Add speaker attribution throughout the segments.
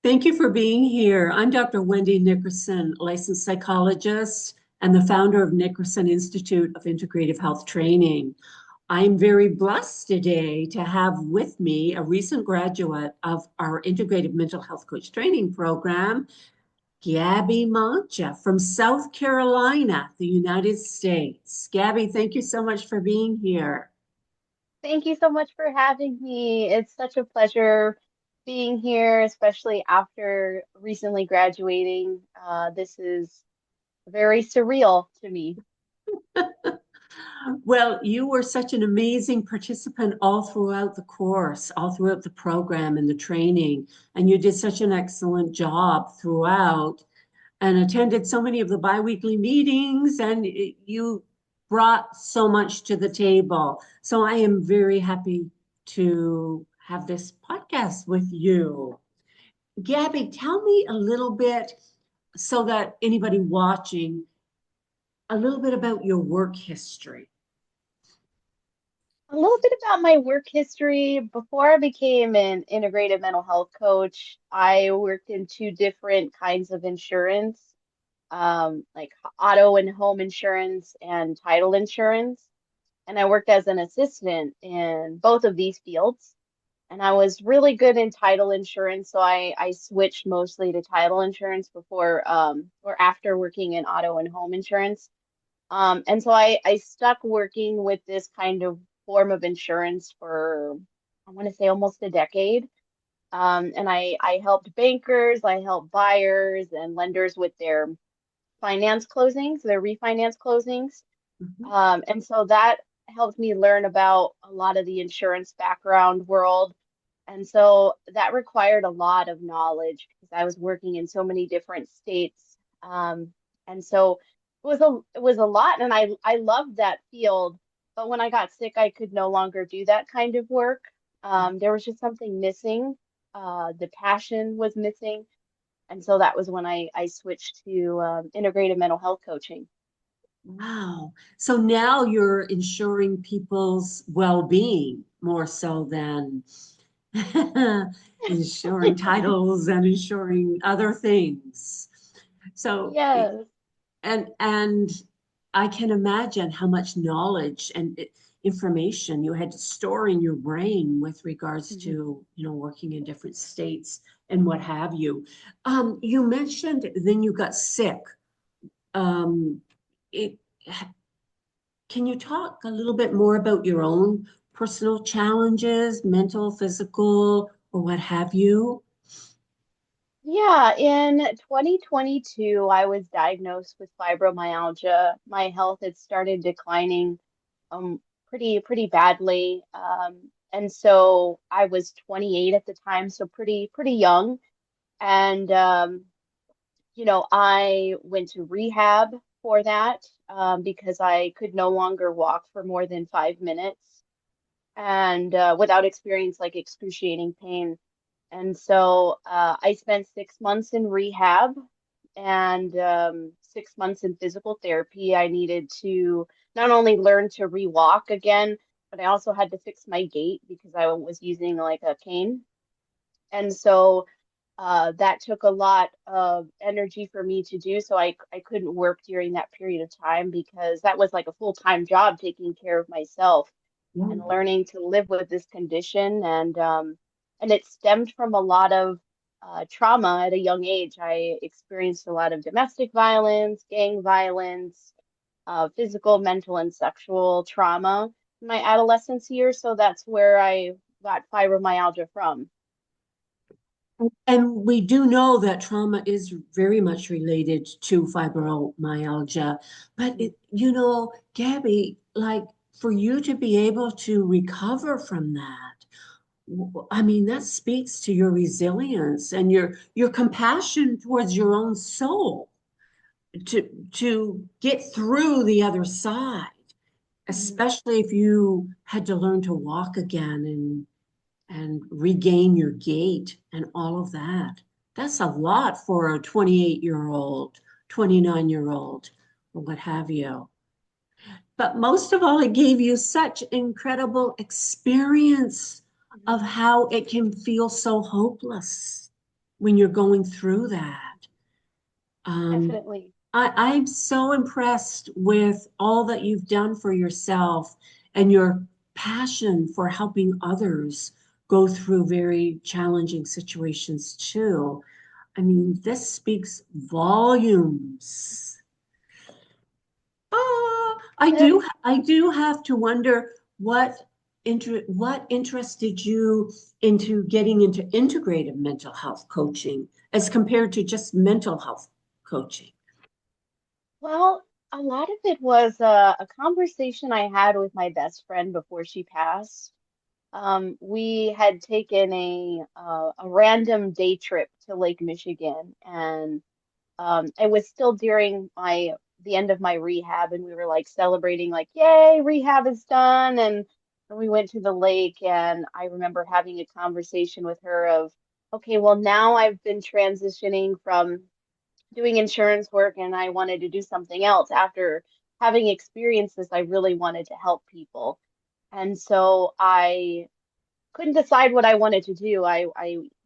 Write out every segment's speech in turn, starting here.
Speaker 1: Thank you for being here. I'm Dr. Wendy Nickerson, licensed psychologist and the founder of Nickerson Institute of Integrative Health Training. I'm very blessed today to have with me a recent graduate of our Integrative Mental Health Coach Training Program, Gabby Mancha from South Carolina, the United States. Gabby, thank you so much for being here.
Speaker 2: Thank you so much for having me. It's such a pleasure being here, especially after recently graduating. This is very surreal to me.
Speaker 1: Well, you were such an amazing participant all throughout the course, all throughout the program and the training, and you did such an excellent job throughout and attended so many of the biweekly meetings, and you brought so much to the table. So I am very happy to have this podcast with you. Gabby, tell me a little bit so that anybody watching, a little bit about your work history.
Speaker 2: A little bit about my work history. Before I became an integrative mental health coach, I worked in two different kinds of insurance, like auto and home insurance and title insurance. And I worked as an assistant in both of these fields. And I was really good in title insurance, so I switched mostly to title insurance before or after working in auto and home insurance. And so I stuck working with this kind of form of insurance for I want to say almost a decade. And I helped bankers, I helped buyers and lenders with their finance closings, their refinance closings.
Speaker 1: Mhm.
Speaker 2: And so that helped me learn about a lot of the insurance background world. And so that required a lot of knowledge because I was working in so many different states. And so it was a lot, and I loved that field. But when I got sick, I could no longer do that kind of work. There was just something missing. The passion was missing. And so that was when I switched to integrative mental health coaching.
Speaker 1: Wow. So now you're ensuring people's well-being more so than ensuring titles and ensuring other things. So,
Speaker 2: Yes.
Speaker 1: and I can imagine how much knowledge and information you had to store in your brain with regards
Speaker 2: Mhm.
Speaker 1: to, working in different states and what have you. You mentioned then you got sick. Um, it, can you talk a little bit more about your own personal challenges, mental, physical, or what have you?
Speaker 2: Yeah, in 2022, I was diagnosed with fibromyalgia. My health had started declining pretty badly. And so I was 28 at the time, so pretty young. And I went to rehab for that because I could no longer walk for more than 5 minutes and without experience like excruciating pain. And so I spent 6 months in rehab and 6 months in physical therapy. I needed to not only learn to re-walk again, but I also had to fix my gait because I was using like a cane. And so that took a lot of energy for me to do. So I couldn't work during that period of time because that was like a full-time job taking care of myself and
Speaker 1: Yeah.
Speaker 2: learning to live with this condition. And it stemmed from a lot of trauma at a young age. I experienced a lot of domestic violence, gang violence, physical, mental, and sexual trauma in my adolescence years. So that's where I got fibromyalgia from.
Speaker 1: And we do know that trauma is very much related to fibromyalgia. But, Gabby, like for you to be able to recover from that, I mean, that speaks to your resilience and your compassion towards your own soul to get through the other side,
Speaker 2: Mhm.
Speaker 1: especially if you had to learn to walk again and regain your gait and all of that. That's a lot for a 28-year-old, 29-year-old, or what have you. But most of all, it gave you such incredible experience of
Speaker 2: Mhm.
Speaker 1: how it can feel so hopeless. when you're going through that. Um,
Speaker 2: Definitely.
Speaker 1: I'm so impressed with all that you've done for yourself and your passion for helping others go through very challenging situations too. I mean, this speaks volumes. I do have to wonder what interested you into getting into integrative mental health coaching as compared to just mental health coaching.
Speaker 2: Well, a lot of it was a conversation I had with my best friend before she passed. We had taken a random day trip to Lake Michigan, and it was still during my the end of my rehab, and we were like celebrating, like, "Yay, rehab is done!" And we went to the lake, and I remember having a conversation with her of, "Okay, well now I've been transitioning from doing insurance work, and I wanted to do something else after having experienced this. I really wanted to help people." And so I couldn't decide what I wanted to do. I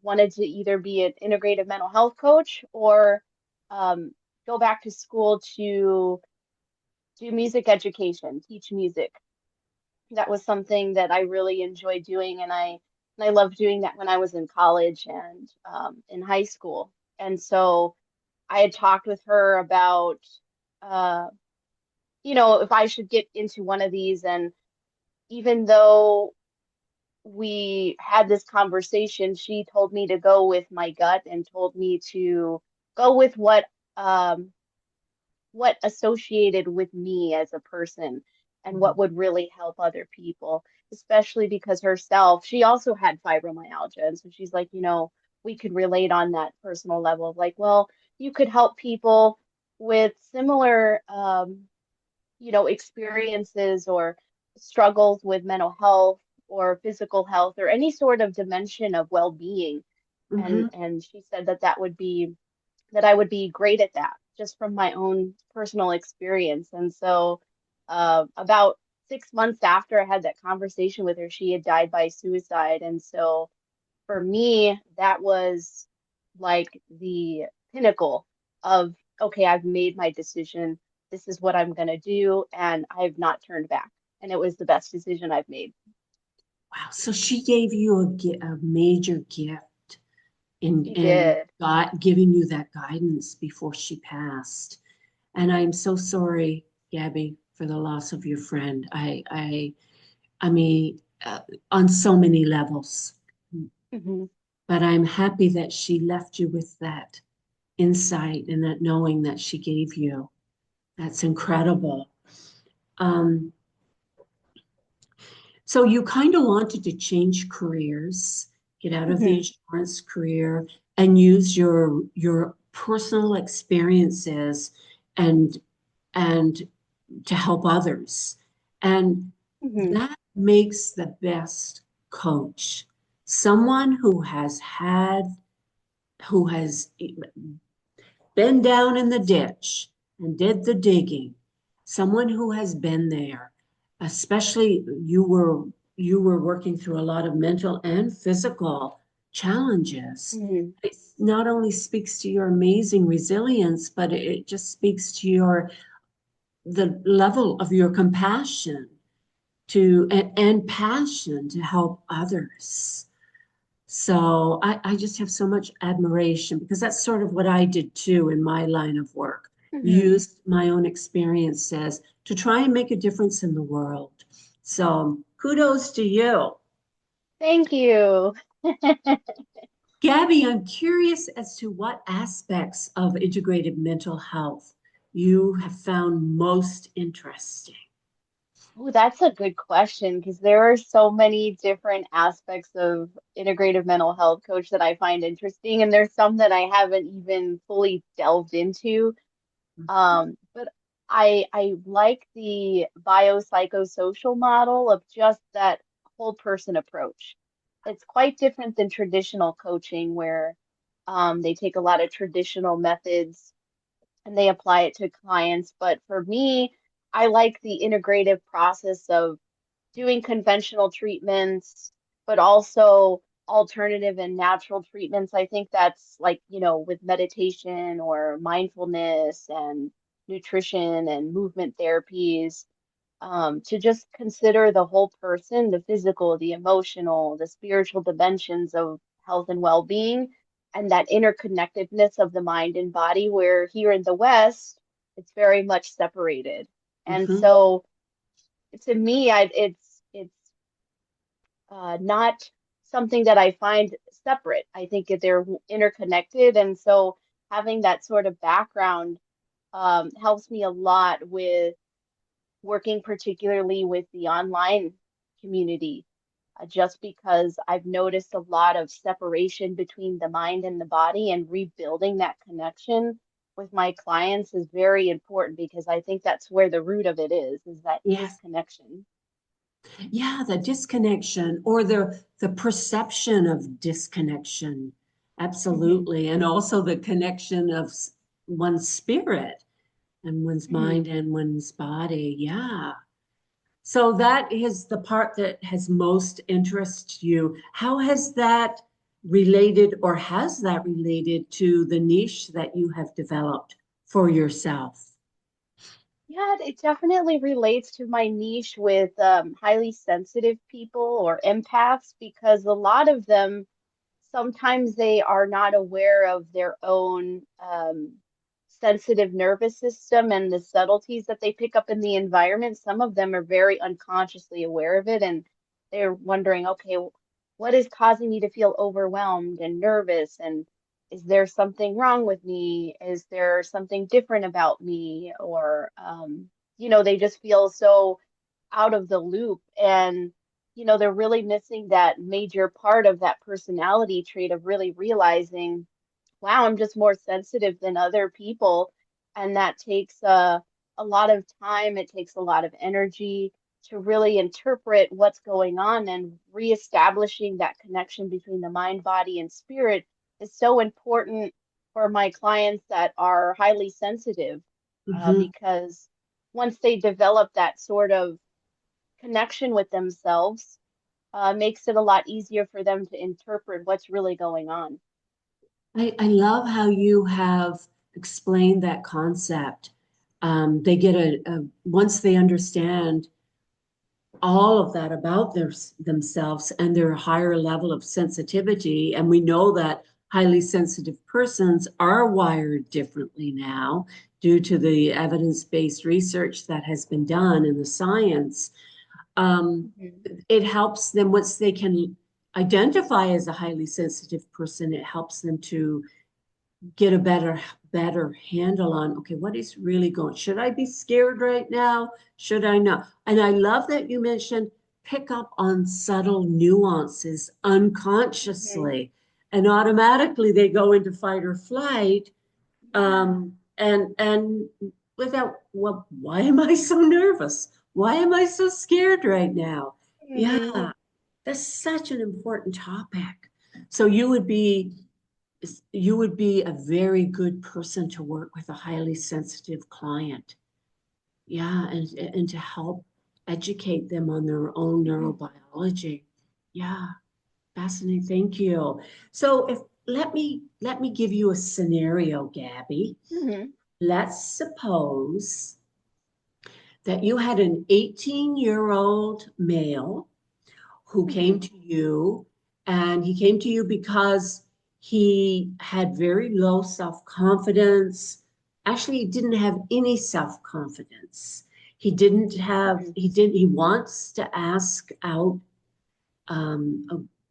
Speaker 2: wanted to either be an integrative mental health coach or um, go back to school to do music education, teach music. That was something that I really enjoyed doing, and I loved doing that when I was in college and in high school. And so I had talked with her about, uh, if I should get into one of these. And even though we had this conversation, she told me to go with my gut and told me to go with what associated with me as a person and what would really help other people, especially because herself, she also had fibromyalgia. And so she's like, we could relate on that personal level of like, well, you could help people with similar experiences or struggles with mental health or physical health or any sort of dimension of well-being. and
Speaker 1: Hmm.
Speaker 2: and she said that I would be great at that just from my own personal experience. And so about 6 months after I had that conversation with her, she had died by suicide. And so for me, that was like the pinnacle of, okay, I've made my decision. This is what I'm going to do. And I've not turned back. And it was the best decision I've made.
Speaker 1: Wow. So she gave you a major gift in
Speaker 2: She
Speaker 1: in
Speaker 2: did.
Speaker 1: giving you that guidance before she passed. And I'm so sorry, Gabby, for the loss of your friend. I mean, on so many levels.
Speaker 2: Hmm.
Speaker 1: But I'm happy that she left you with that insight and that knowing that she gave you. That's incredible. Um, so you kind of wanted to change careers, get out of the
Speaker 2: Hmm.
Speaker 1: insurance career, and use your personal experiences and and to help others. And
Speaker 2: Hmm.
Speaker 1: that makes the best coach. Someone who has been down in the ditch and did the digging, someone who has been there, especially you were working through a lot of mental and physical challenges.
Speaker 2: Hmm.
Speaker 1: It not only speaks to your amazing resilience, but it just speaks to the level of your compassion and passion to help others. So I just have so much admiration because that's sort of what I did too in my line of work.
Speaker 2: Hmm.
Speaker 1: Used my own experiences to try and make a difference in the world. So kudos to you.
Speaker 2: Thank you.
Speaker 1: Gabby, I'm curious as to what aspects of integrated mental health you have found most interesting.
Speaker 2: Oh, that's a good question because there are so many different aspects of integrative mental health coach that I find interesting, and there's some that I haven't even fully delved into. But I like the biopsychosocial model of just that whole person approach. It's quite different than traditional coaching where they take a lot of traditional methods and they apply it to clients. But for me, I like the integrative process of doing conventional treatments, but also alternative and natural treatments. I think that's like, with meditation or mindfulness and nutrition and movement therapies, to just consider the whole person, the physical, the emotional, the spiritual dimensions of health and well-being, and that interconnectedness of the mind and body, where here in the West, it's very much separated. And
Speaker 1: Hmm.
Speaker 2: so to me, it's not something that I find separate. I think that they're interconnected, and so having that sort of background helps me a lot with working particularly with the online community, just because I've noticed a lot of separation between the mind and the body, and rebuilding that connection with my clients is very important because I think that's where the root of it is that
Speaker 1: Yes.
Speaker 2: disconnection.
Speaker 1: Yeah, the disconnection or the perception of disconnection.
Speaker 2: Hmm.
Speaker 1: Absolutely. And also the connection of one's spirit and one's
Speaker 2: Hmm.
Speaker 1: mind and one's body. Yeah. So that is the part that has most interested you. How has that related or has that related to the niche that you have developed for yourself?
Speaker 2: Yeah, it definitely relates to my niche with highly sensitive people or empaths, because a lot of them sometimes they are not aware of their own sensitive nervous system and the subtleties that they pick up in the environment. Some of them are very unconsciously aware of it, and they're wondering, okay, what is causing me to feel overwhelmed and nervous? And is there something wrong with me? Is there something different about me? Or, they just feel so out of the loop. And they're really missing that major part of that personality trait of really realizing, wow, I'm just more sensitive than other people. And that takes a lot of time, it takes a lot of energy to really interpret what's going on, and reestablishing that connection between the mind, body, and spirit is so important for my clients that are highly sensitive,
Speaker 1: Hmm.
Speaker 2: because once they develop that sort of connection with themselves, makes it a lot easier for them to interpret what's really going on.
Speaker 1: I love how you have explained that concept. They get once they understand all of that about themselves and their higher level of sensitivity. And we know that highly sensitive persons are wired differently now due to the evidence-based research that has been done in the science. Um,
Speaker 2: Mhm.
Speaker 1: it helps them once they can identify as a highly sensitive person, it helps them to get a better handle on, okay, what is really going, should I be scared right now, should I not? And I love that you mentioned pick up on subtle nuances
Speaker 2: Mhm.
Speaker 1: unconsciously, and automatically they go into fight or flight,
Speaker 2: Yeah.
Speaker 1: and without, well, why am I so nervous, why am I so scared right now?
Speaker 2: Hmm.
Speaker 1: Yeah, that's such an important topic. So you would be a very good person to work with a highly sensitive client. Yeah, and to help educate them on their own neurobiology. Yeah, fascinating. Thank you. So if let me give you a scenario, Gabby.
Speaker 2: Hmm.
Speaker 1: Let's suppose that you had an 18-year-old male who came
Speaker 2: Hmm.
Speaker 1: to you, and he came to you because he had very low self-confidence. Actually, he didn't have any self-confidence.
Speaker 2: Hmm.
Speaker 1: He wants to ask out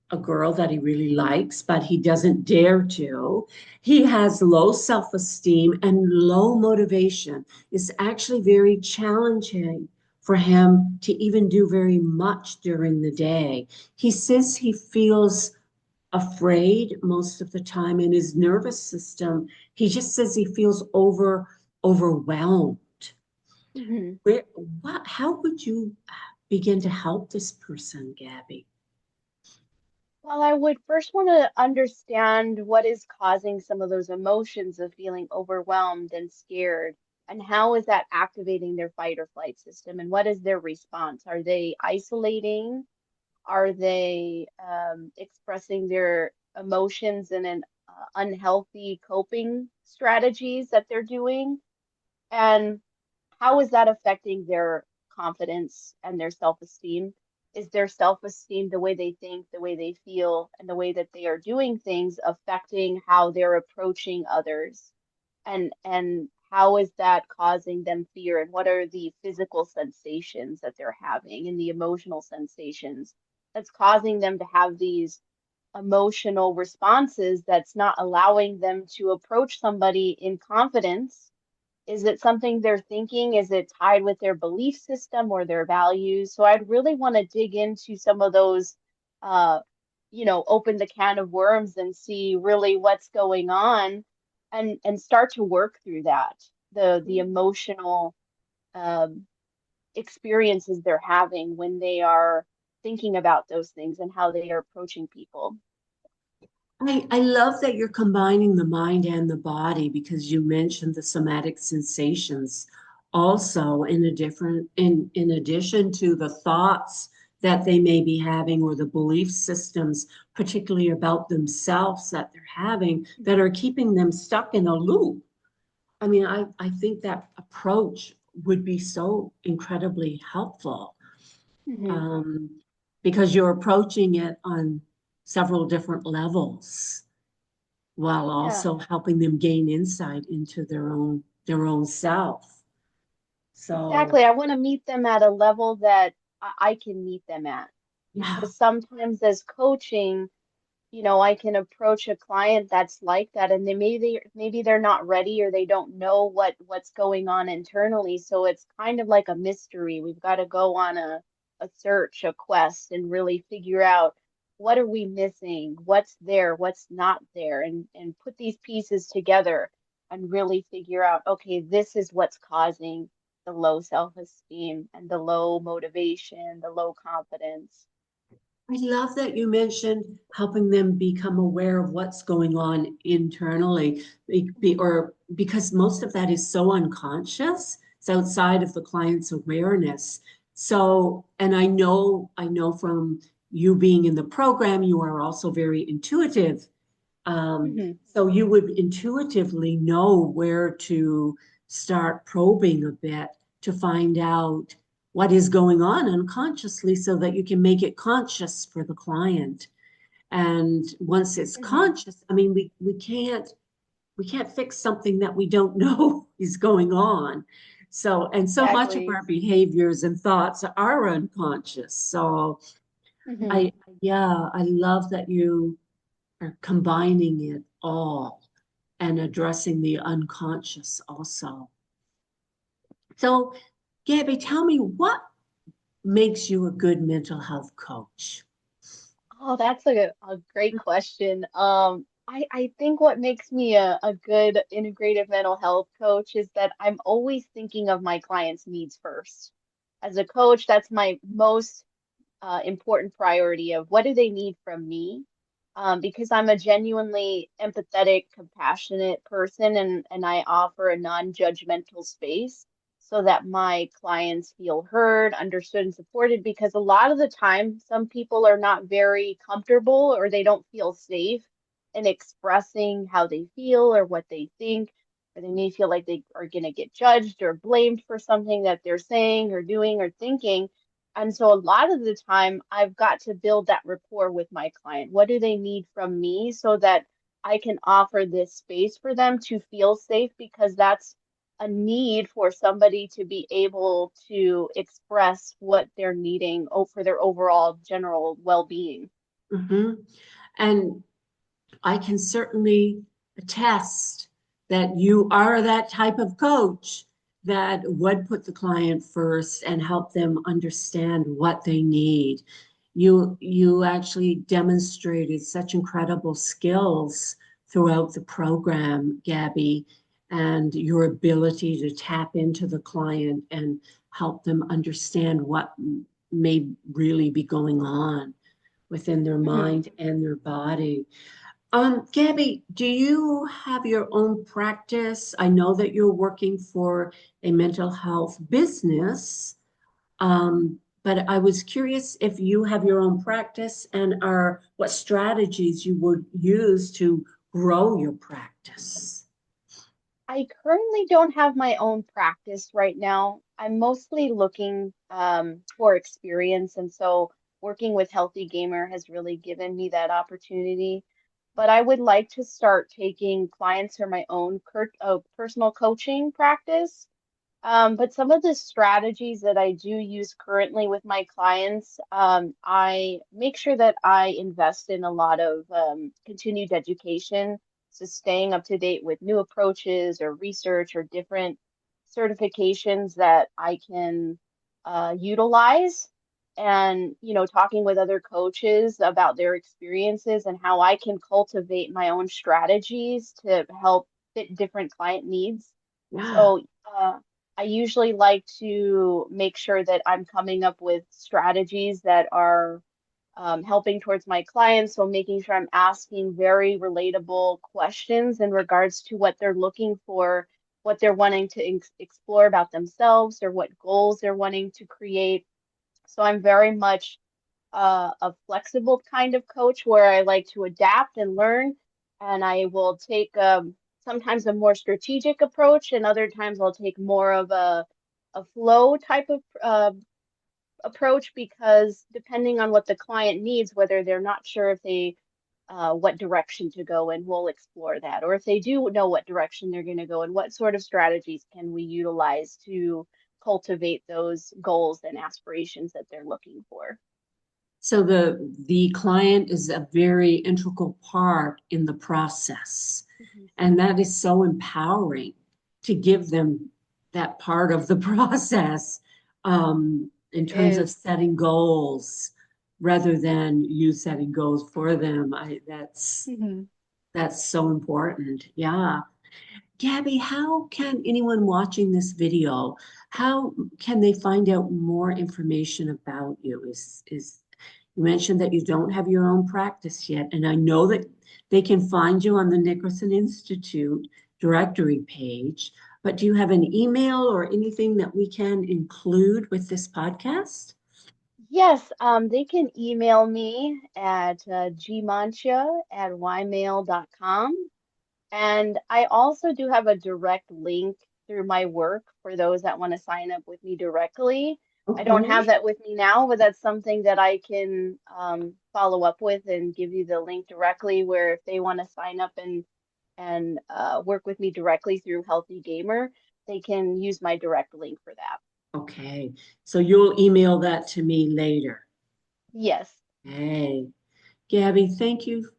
Speaker 1: a girl that he really likes, but he doesn't dare to. He has low self esteem and low motivation. It's actually very challenging for him to even do very much during the day. He says he feels afraid most of the time in his nervous system. He just says he feels overwhelmed.
Speaker 2: Hmm.
Speaker 1: Where, how would you begin to help this person, Gabby?
Speaker 2: Well, I would first want to understand what is causing some of those emotions of feeling overwhelmed and scared, and how is that activating their fight or flight system, and what is their response? Are they isolating? Are they expressing their emotions in an unhealthy coping strategies that they're doing? And how is that affecting their confidence and their self-esteem? Is their self-esteem, the way they think, the way they feel, and the way that they are doing things affecting how they're approaching others? And how is that causing them fear? And what are the physical sensations that they're having and the emotional sensations that's causing them to have these emotional responses that's not allowing them to approach somebody in confidence? Is it something they're thinking? Is it tied with their belief system or their values? So I'd really want to dig into some of those, uh, open the can of worms and see really what's going on and start to work through that, the emotional um, experiences they're having when they are thinking about those things and how they are approaching people.
Speaker 1: I love that you're combining the mind and the body because you mentioned the somatic sensations also in addition to the thoughts that they may be having or the belief systems, particularly about themselves that they're having that are keeping them stuck in a loop. I mean, I think that approach would be so incredibly helpful
Speaker 2: Hmm.
Speaker 1: um, because you're approaching it on several different levels while
Speaker 2: Yeah,
Speaker 1: also helping them gain insight into their own self. So
Speaker 2: exactly. I want to meet them at a level that I can meet them at,
Speaker 1: yeah,
Speaker 2: because sometimes as coaching, I can approach a client that's like that, and maybe they're not ready or they don't know what's going on internally. So it's kind of like a mystery. We've got to go on a search, a quest, and really figure out what are we missing, what's there, what's not there, and put these pieces together and really figure out, okay, this is what's causing the low self-esteem and the low motivation, the low confidence.
Speaker 1: I love that you mentioned helping them become aware of what's going on internally, or because most of that is so unconscious. It's outside of the client's awareness. So, and I know from you being in the program, you are also very intuitive.
Speaker 2: Hmm.
Speaker 1: So you would intuitively know where to start probing a bit to find out what is going on unconsciously so that you can make it conscious for the client. And once it's
Speaker 2: Hmm.
Speaker 1: conscious, I mean, we can't fix something that we don't know is going on. So, and so much of
Speaker 2: Exactly.
Speaker 1: our behaviors and thoughts are unconscious. So
Speaker 2: Hmm.
Speaker 1: I, yeah, I love that you are combining it all and addressing the unconscious also. So, Gabby, tell me what makes you a good mental health coach?
Speaker 2: Oh, that's a great question. I think what makes me a good integrative mental health coach is that I'm always thinking of my clients' needs first. As a coach, that's my most important priority of what do they need from me? Because I'm a genuinely empathetic, compassionate person, and I offer a non-judgmental space so that my clients feel heard, understood, and supported. Because a lot of the time, some people are not very comfortable or they don't feel safe in expressing how they feel or what they think, or they may feel like they are going to get judged or blamed for something that they're saying or doing or thinking. And so a lot of the time, I've got to build that rapport with my client. What do they need from me so that I can offer this space for them to feel safe? Because that's a need for somebody to be able to express what they're needing for their overall general well-being.
Speaker 1: Hmm. And I can certainly attest that you are that type of coach that would put the client first and help them understand what they need. You actually demonstrated such incredible skills throughout the program, Gabby, and your ability to tap into the client and help them understand what may really be going on within their
Speaker 2: Mhm.
Speaker 1: mind and their body. Gabby, do you have your own practice? I know that you're working for a mental health business, but I was curious if you have your own practice and are what strategies you would use to grow your practice.
Speaker 2: I currently don't have my own practice right now. I'm mostly looking for experience, and so working with Healthy Gamer has really given me that opportunity. But I would like to start taking clients for my own personal coaching practice. But some of the strategies that I do use currently with my clients, I make sure that I invest in a lot of continued education, so staying up to date with new approaches or research or different certifications that I can utilize. And, talking with other coaches about their experiences and how I can cultivate my own strategies to help fit different client needs.
Speaker 1: Yeah.
Speaker 2: So, I usually like to make sure that I'm coming up with strategies that are helping towards my clients. So making sure I'm asking very relatable questions in regards to what they're looking for, what they're wanting to explore about themselves, or what goals they're wanting to create. So I'm very much a flexible kind of coach where I like to adapt and learn, and I will take sometimes a more strategic approach, and other times I'll take more of a flow type of approach because depending on what the client needs, whether they're not sure if they what direction to go in, we'll explore that. Or if they do know what direction they're going to go and what sort of strategies can we utilize to cultivate those goals and aspirations that they're looking for.
Speaker 1: So the client is a very integral part in the process.
Speaker 2: Mhm.
Speaker 1: And that is so empowering to give them that part of the process in
Speaker 2: It
Speaker 1: terms of
Speaker 2: is.
Speaker 1: setting goals rather than you setting goals for them.
Speaker 2: Mhm.
Speaker 1: That's so important. Yeah. Gabby, how can anyone watching this video, how can they find out more information about you? Is you mentioned that you don't have your own practice yet, and I know that they can find you on the Nickerson Institute directory page, but do you have an email or anything that we can include with this podcast?
Speaker 2: Yes, they can email me at gmancha@ymail.com. And I also do have a direct link through my work for those that want to sign up with me directly. I don't have
Speaker 1: Okay.
Speaker 2: that with me now, but that's something that I can follow up with and give you the link directly where if they want to sign up and work with me directly through Healthy Gamer, they can use my direct link for that.
Speaker 1: Okay. So you'll email that to me later.
Speaker 2: Yes.
Speaker 1: Hey, Gabby, thank you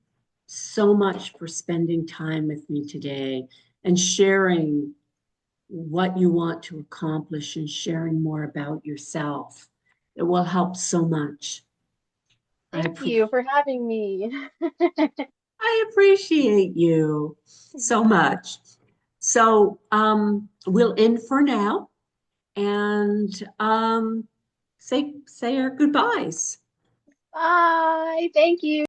Speaker 1: so much for spending time with me today and sharing what you want to accomplish and sharing more about yourself. It will help so much. I
Speaker 2: Thank you
Speaker 1: appreciate
Speaker 2: for having me.
Speaker 1: I appreciate you so much. So we'll end for now and say our goodbyes.
Speaker 2: Bye. Thank you.